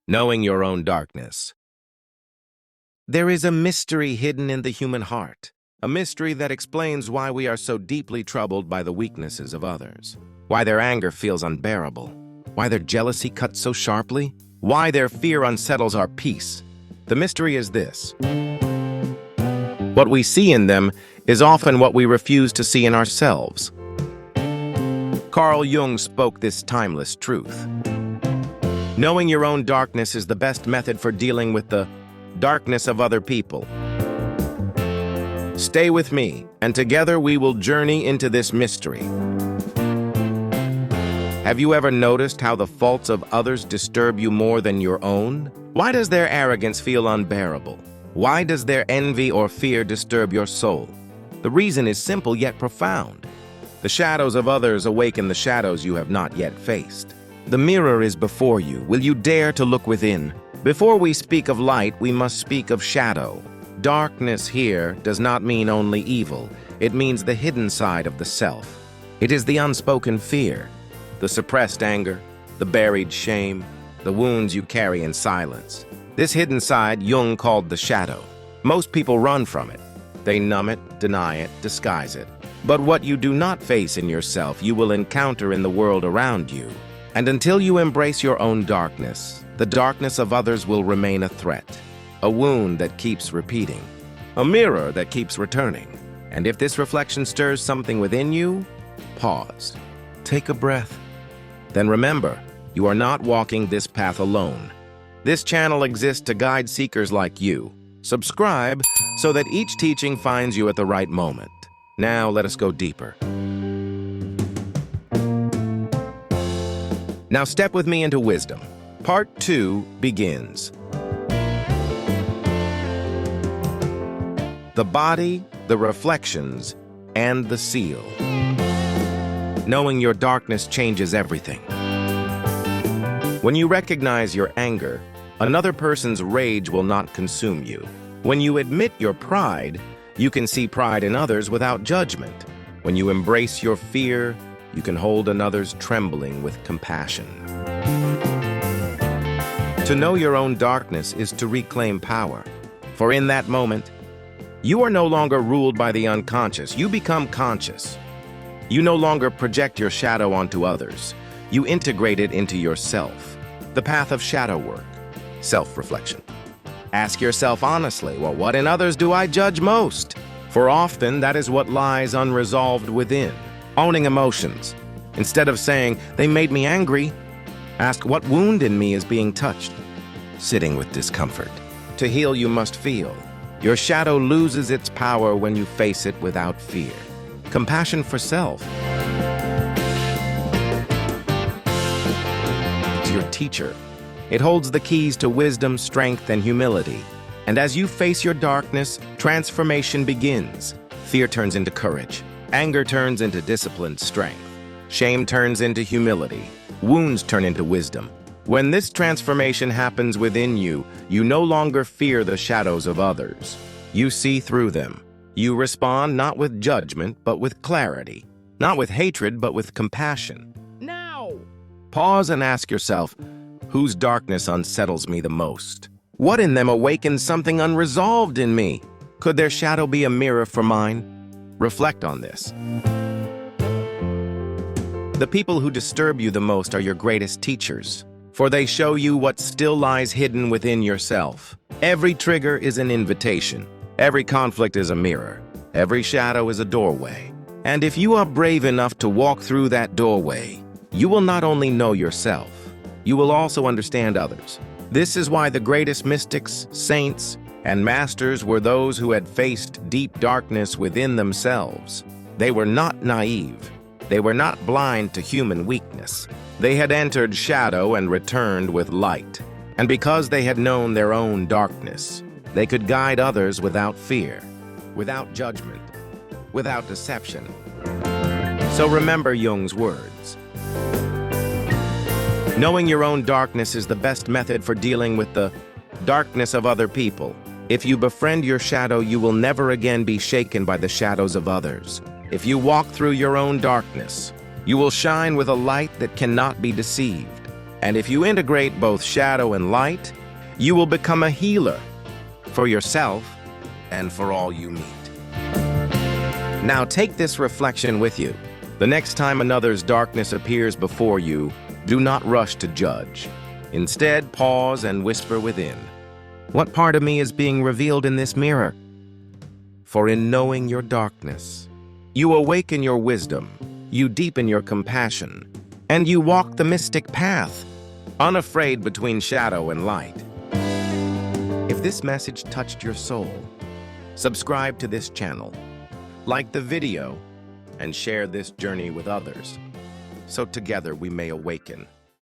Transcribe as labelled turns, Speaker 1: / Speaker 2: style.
Speaker 1: Knowing your own darkness. There is a mystery hidden in the human heart, a mystery that explains why we are so deeply troubled by the weaknesses of others, why their anger feels unbearable, why their jealousy cuts so sharply, why their fear unsettles our peace. The mystery is this: what we see in them is often what we refuse to see in ourselves. Carl Jung spoke this timeless truth. Knowing your own darkness is the best method for dealing with the darkness of other people. Stay with me, and together we will journey into this mystery. Have you ever noticed how the faults of others disturb you more than your own? Why does their arrogance feel unbearable? Why does their envy or fear disturb your soul? The reason is simple yet profound. The shadows of others awaken the shadows you have not yet faced. The mirror is before you. Will you dare to look within? Before we speak of light, we must speak of shadow. Darkness here does not mean only evil. It means the hidden side of the self. It is the unspoken fear, the suppressed anger, the buried shame, the wounds you carry in silence. This hidden side Jung called the shadow. Most people run from it. They numb it, deny it, disguise it. But what you do not face in yourself, you will encounter in the world around you. And until you embrace your own darkness, the darkness of others will remain a threat, a wound that keeps repeating, a mirror that keeps returning. And if this reflection stirs something within you, pause, take a breath. Then remember, you are not walking this path alone. This channel exists to guide seekers like you. Subscribe so that each teaching finds you at the right moment. Now let us go deeper. Now step with me into wisdom. Part 2 begins. The body, the reflections, and the seal. Knowing your darkness changes everything. When you recognize your anger, another person's rage will not consume you. When you admit your pride, you can see pride in others without judgment. When you embrace your fear, you can hold another's trembling with compassion. To know your own darkness is to reclaim power. For in that moment, you are no longer ruled by the unconscious. You become conscious. You no longer project your shadow onto others. You integrate it into yourself. The path of shadow work, self-reflection. Ask yourself honestly, well, what in others do I judge most? For often, that is what lies unresolved within. Owning emotions. Instead of saying, they made me angry, ask what wound in me is being touched. Sitting with discomfort. To heal, you must feel. Your shadow loses its power when you face it without fear. Compassion for self. It's your teacher. It holds the keys to wisdom, strength, and humility. And as you face your darkness, transformation begins. Fear turns into courage. Anger turns into disciplined strength. Shame turns into humility. Wounds turn into wisdom. When this transformation happens within you, you no longer fear the shadows of others. You see through them. You respond not with judgment, but with clarity. Not with hatred, but with compassion. Now! Pause and ask yourself, whose darkness unsettles me the most? What in them awakens something unresolved in me? Could their shadow be a mirror for mine? Reflect on this. The people who disturb you the most are your greatest teachers, for they show you what still lies hidden within yourself. Every trigger is an invitation. Every conflict is a mirror. Every shadow is a doorway. And if you are brave enough to walk through that doorway, you will not only know yourself, you will also understand others. This is why the greatest mystics, saints, and masters were those who had faced deep darkness within themselves. They were not naive. They were not blind to human weakness. They had entered shadow and returned with light. And because they had known their own darkness, they could guide others without fear, without judgment, without deception. So remember Jung's words. Knowing your own darkness is the best method for dealing with the darkness of other people. If you befriend your shadow, you will never again be shaken by the shadows of others. If you walk through your own darkness, you will shine with a light that cannot be deceived. And if you integrate both shadow and light, you will become a healer for yourself and for all you meet. Now take this reflection with you. The next time another's darkness appears before you, do not rush to judge. Instead, pause and whisper within, "What part of me is being revealed in this mirror?" For in knowing your darkness, you awaken your wisdom, you deepen your compassion, and you walk the mystic path, unafraid between shadow and light. If this message touched your soul, subscribe to this channel, like the video, and share this journey with others, so together we may awaken